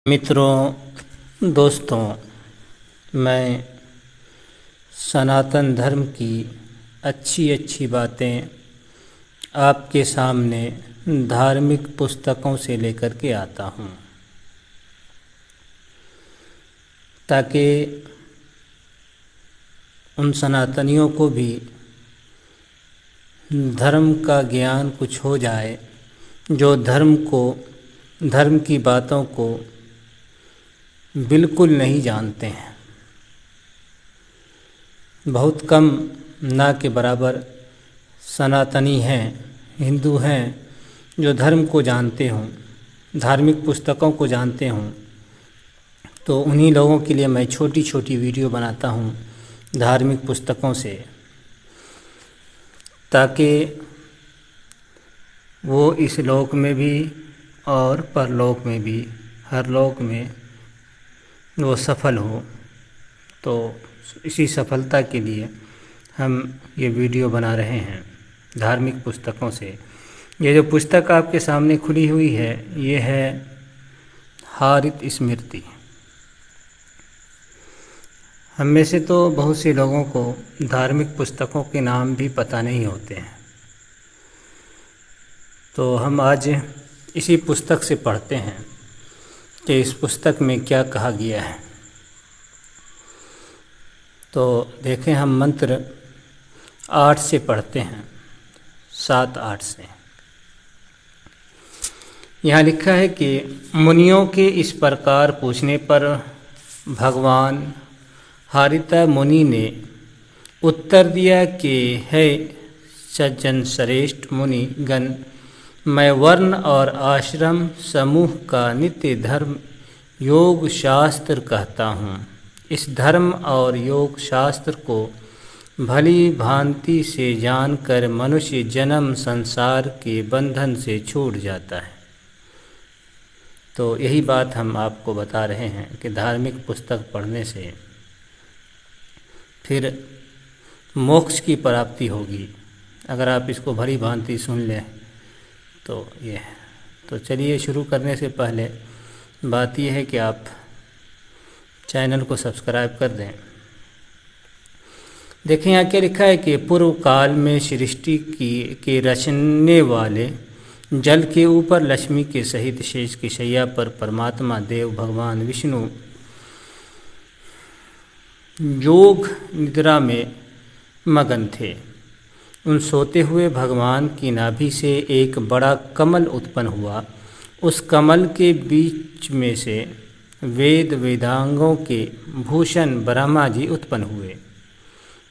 मित्रों, दोस्तों, मैं सनातन धर्म की अच्छी बातें आपके सामने धार्मिक पुस्तकों से लेकर के आता हूँ, ताकि उन सनातनियों को भी धर्म का ज्ञान कुछ हो जाए, जो धर्म की बातों को बिल्कुल नहीं जानते हैं। बहुत कम, ना के बराबर सनातनी हैं, हिंदू हैं जो धर्म को जानते हों, धार्मिक पुस्तकों को जानते हों। तो उन्हीं लोगों के लिए मैं छोटी छोटी वीडियो बनाता हूँ धार्मिक पुस्तकों से, ताकि वो इस लोक में भी और परलोक में भी, हर लोक में वो सफल हो। तो इसी सफलता के लिए हम ये वीडियो बना रहे हैं धार्मिक पुस्तकों से। ये जो पुस्तक आपके सामने खुली हुई है, ये है हारित स्मृति। हम में से तो बहुत से लोगों को धार्मिक पुस्तकों के नाम भी पता नहीं होते हैं, तो हम आज इसी पुस्तक से पढ़ते हैं कि इस पुस्तक में क्या कहा गया है। तो देखें, हम मंत्र 8 से पढ़ते हैं, 7-8 से। यहाँ लिखा है कि मुनियों के इस प्रकार पूछने पर भगवान हारिता मुनि ने उत्तर दिया कि हे सज्जन श्रेष्ठ मुनि गण, मैं वर्ण और आश्रम समूह का नित्य धर्म योग शास्त्र कहता हूँ। इस धर्म और योग शास्त्र को भली भांति से जानकर मनुष्य जन्म संसार के बंधन से छूट जाता है। तो यही बात हम आपको बता रहे हैं कि धार्मिक पुस्तक पढ़ने से फिर मोक्ष की प्राप्ति होगी, अगर आप इसको भली भांति सुन लें तो ये है। तो चलिए, शुरू करने से पहले बात यह है कि आप चैनल को सब्सक्राइब कर दें। देखें यहाँ क्या लिखा है कि पूर्व काल में सृष्टि के रचने वाले जल के ऊपर लक्ष्मी के सहित शेष की शैया पर परमात्मा देव भगवान विष्णु योग निद्रा में मगन थे। उन सोते हुए भगवान की नाभि से एक बड़ा कमल उत्पन्न हुआ। उस कमल के बीच में से वेद वेदांगों के भूषण ब्रह्मा जी उत्पन्न हुए।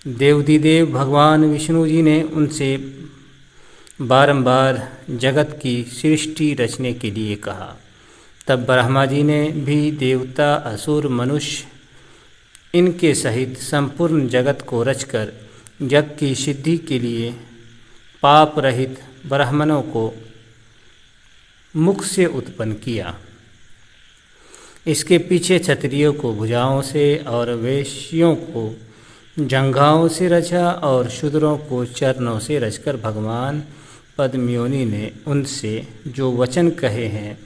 देवाधिदेव भगवान विष्णु जी ने उनसे बारंबार जगत की सृष्टि रचने के लिए कहा। तब ब्रह्मा जी ने भी देवता, असुर, मनुष्य इनके सहित संपूर्ण जगत को रचकर यज्ञ की सिद्धि के लिए पाप रहित ब्राह्मणों को मुख से उत्पन्न किया। इसके पीछे क्षत्रियों को भुजाओं से और वैश्यों को जंघाओं से रचा और शूद्रों को चरणों से रचकर भगवान पद्मयोनि ने उनसे जो वचन कहे हैं,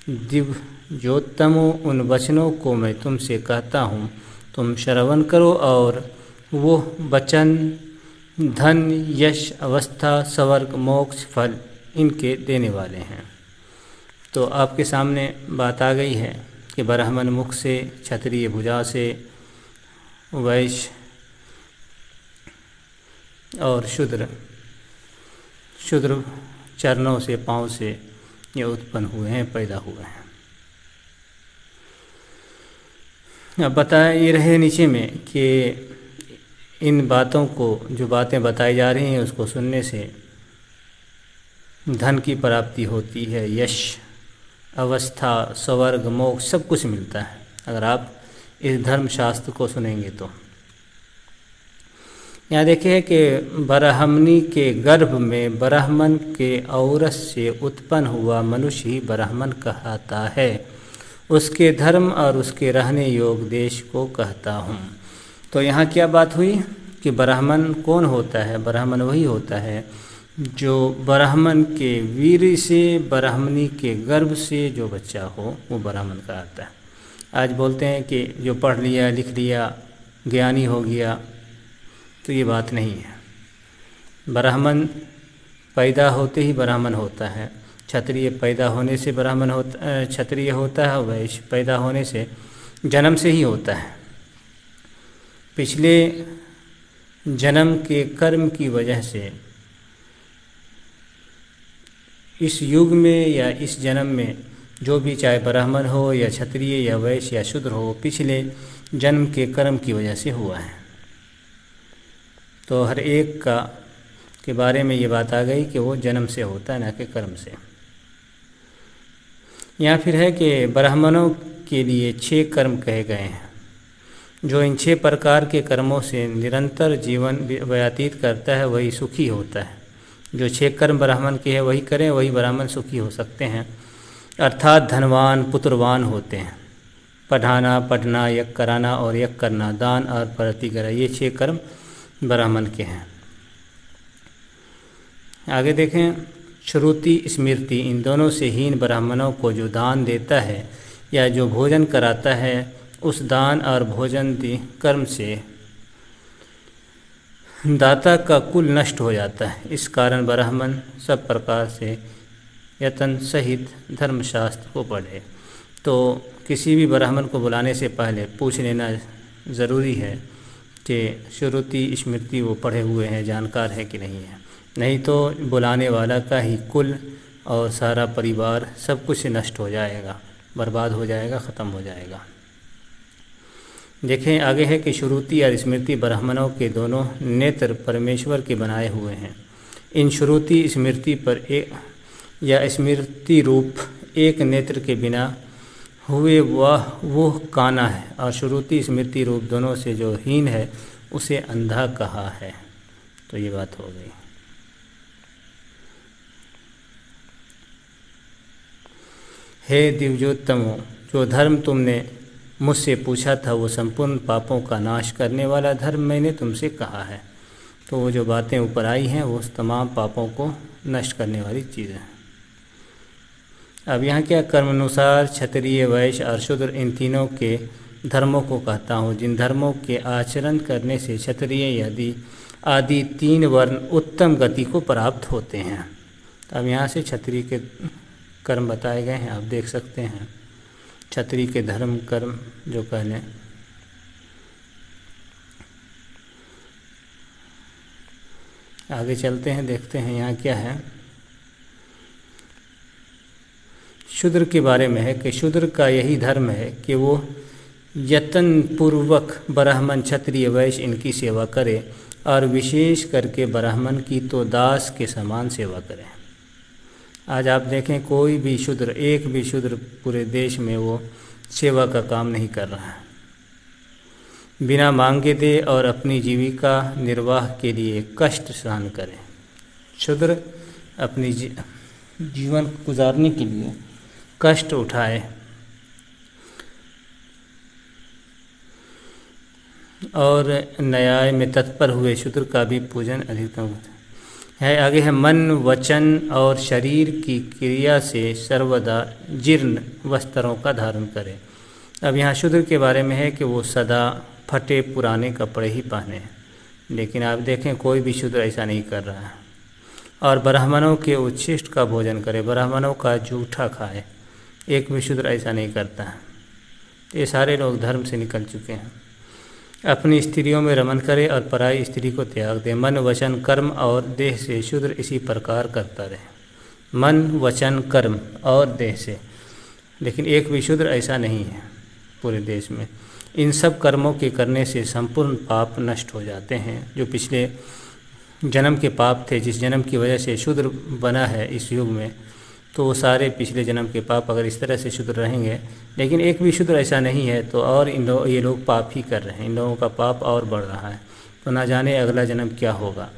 दिव्योत्तमों, उन वचनों को मैं तुमसे कहता हूँ, तुम श्रवण करो। और वो वचन धन, यश, अवस्था, स्वर्ग, मोक्ष, फल इनके देने वाले हैं। तो आपके सामने बात आ गई है कि ब्राह्मण मुख से, क्षत्रिय भुजा से, वैश्य और शूद्र चरणों से, पाँव से ये उत्पन्न हुए हैं, पैदा हुए हैं। अब बताया ये रहे नीचे में कि इन बातों को, जो बातें बताई जा रही हैं, उसको सुनने से धन की प्राप्ति होती है, यश, अवस्था, स्वर्ग, मोक्ष सब कुछ मिलता है अगर आप इस धर्म शास्त्र को सुनेंगे तो। यहाँ देखिए कि ब्राह्मणी के गर्भ में ब्राह्मण के औरस से उत्पन्न हुआ मनुष्य ही ब्राह्मण कहलाता है। उसके धर्म और उसके रहने योग देश को कहता हूँ। तो यहाँ क्या बात हुई कि ब्राह्मण कौन होता है? ब्राह्मण वही होता है जो ब्राह्मण के वीर से, ब्राह्मणी के गर्भ से जो बच्चा हो, वो ब्राह्मण कहलाता है। आज बोलते हैं कि जो पढ़ लिया लिख लिया ज्ञानी हो गया, तो ये बात नहीं है। ब्राह्मण पैदा होते ही ब्राह्मण होता है, क्षत्रिय पैदा होने से ब्राह्मण होता, क्षत्रिय होता है, वैश्य पैदा होने से जन्म से ही होता है। पिछले जन्म के कर्म की वजह से इस युग में या इस जन्म में जो भी, चाहे ब्राह्मण हो या क्षत्रिय या वैश्य या शूद्र हो, पिछले जन्म के कर्म की वजह से हुआ है। तो हर एक का के बारे में ये बात आ गई कि वो जन्म से होता है, ना कि कर्म से। या फिर है कि ब्राह्मणों के लिए 6 कर्म कहे गए हैं। जो इन 6 प्रकार के कर्मों से निरंतर जीवन व्यतीत करता है वही सुखी होता है। जो 6 कर्म ब्राह्मण के हैं वही करें, वही ब्राह्मण सुखी हो सकते हैं, अर्थात धनवान पुत्रवान होते हैं। पढ़ाना, पढ़ना, यज्ञ कराना और यज्ञ करना, दान और प्रतिग्रह, ये 6 कर्म ब्राह्मण के हैं। आगे देखें, श्रुति स्मृति, इन दोनों से हीन ब्राह्मणों को जो दान देता है या जो भोजन कराता है, उस दान और भोजन कर्म से दाता का कुल नष्ट हो जाता है। इस कारण ब्राह्मण सब प्रकार से यत्न सहित धर्मशास्त्र को पढ़े। तो किसी भी ब्राह्मण को बुलाने से पहले पूछ लेना ज़रूरी है कि श्रुति स्मृति वो पढ़े हुए हैं, जानकार है कि नहीं है। नहीं तो बुलाने वाला का ही कुल और सारा परिवार सब कुछ नष्ट हो जाएगा, बर्बाद हो जाएगा, ख़त्म हो जाएगा। देखें आगे है कि श्रुति और स्मृति ब्राह्मणों के दोनों नेत्र परमेश्वर के बनाए हुए हैं। इन श्रुति स्मृति पर या स्मृति रूप एक नेत्र के बिना हुए वो काना है, और श्रुति स्मृति रूप दोनों से जो हीन है उसे अंधा कहा है। तो ये बात हो गई। हे दिव्योत्तमों, जो धर्म तुमने मुझसे पूछा था वो संपूर्ण पापों का नाश करने वाला धर्म मैंने तुमसे कहा है। तो वो जो बातें ऊपर आई हैं वो तमाम पापों को नष्ट करने वाली चीज़ें हैं। अब यहाँ क्या, कर्मानुसार क्षत्रिय वैश्य और शूद्र, इन तीनों के धर्मों को कहता हूँ, जिन धर्मों के आचरण करने से क्षत्रिय आदि 3 वर्ण उत्तम गति को प्राप्त होते हैं। अब यहाँ से क्षत्रिय के कर्म बताए गए हैं, आप देख सकते हैं। क्षत्रिय के धर्म कर्म जो कहने, आगे चलते हैं, देखते हैं यहाँ क्या है। शूद्र के बारे में है कि शूद्र का यही धर्म है कि वो यत्न पूर्वक ब्राह्मण क्षत्रिय वैश्य इनकी सेवा करे, और विशेष करके ब्राह्मण की तो दास के समान सेवा करें। आज आप देखें कोई भी शूद्र, एक भी शूद्र पूरे देश में वो सेवा का काम नहीं कर रहा है, बिना मांगे दे और अपनी जीविका निर्वाह के लिए कष्ट सहन करें। शूद्र अपनी जीवन गुजारने के लिए कष्ट उठाए और न्याय में तत्पर हुए शूद्र का भी पूजन अधिकतम है। आगे है, मन वचन और शरीर की क्रिया से सर्वदा जीर्ण वस्त्रों का धारण करें। अब यहाँ शूद्र के बारे में है कि वो सदा फटे पुराने कपड़े ही पहने, लेकिन आप देखें कोई भी शूद्र ऐसा नहीं कर रहा है। और ब्राह्मणों के उच्छिष्ट का भोजन करे, ब्राह्मणों का जूठा खाए, एक भी शूद्र ऐसा नहीं करता है। ये सारे लोग धर्म से निकल चुके हैं। अपनी स्त्रियों में रमन करे और पराई स्त्री को त्याग दे। मन वचन कर्म और देह से शूद्र इसी प्रकार करता रहे। मन वचन कर्म और देह से, लेकिन एक भी शूद्र ऐसा नहीं है पूरे देश में। इन सब कर्मों के करने से संपूर्ण पाप नष्ट हो जाते हैं। जो पिछले जन्म के पाप थे, जिस जन्म की वजह से शूद्र बना है इस युग में, तो वो सारे पिछले जन्म के पाप अगर इस तरह से शूद्र रहेंगे, लेकिन एक भी शूद्र ऐसा नहीं है, तो और ये लोग पाप ही कर रहे हैं। इन लोगों का पाप और बढ़ रहा है, तो ना जाने अगला जन्म क्या होगा।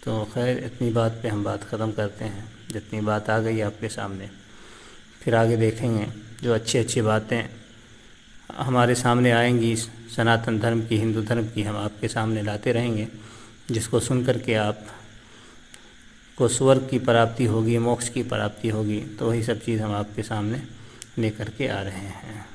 तो खैर इतनी बात पे हम बात ख़त्म करते हैं, जितनी बात आ गई आपके सामने। फिर आगे देखेंगे जो अच्छी अच्छी बातें हमारे सामने आएंगी सनातन धर्म की, हिंदू धर्म की, हम आपके सामने लाते रहेंगे, जिसको सुन कर के आप को स्वर्ग की प्राप्ति होगी, मोक्ष की प्राप्ति होगी। तो वही सब चीज़ हम आपके सामने लेकर के आ रहे हैं।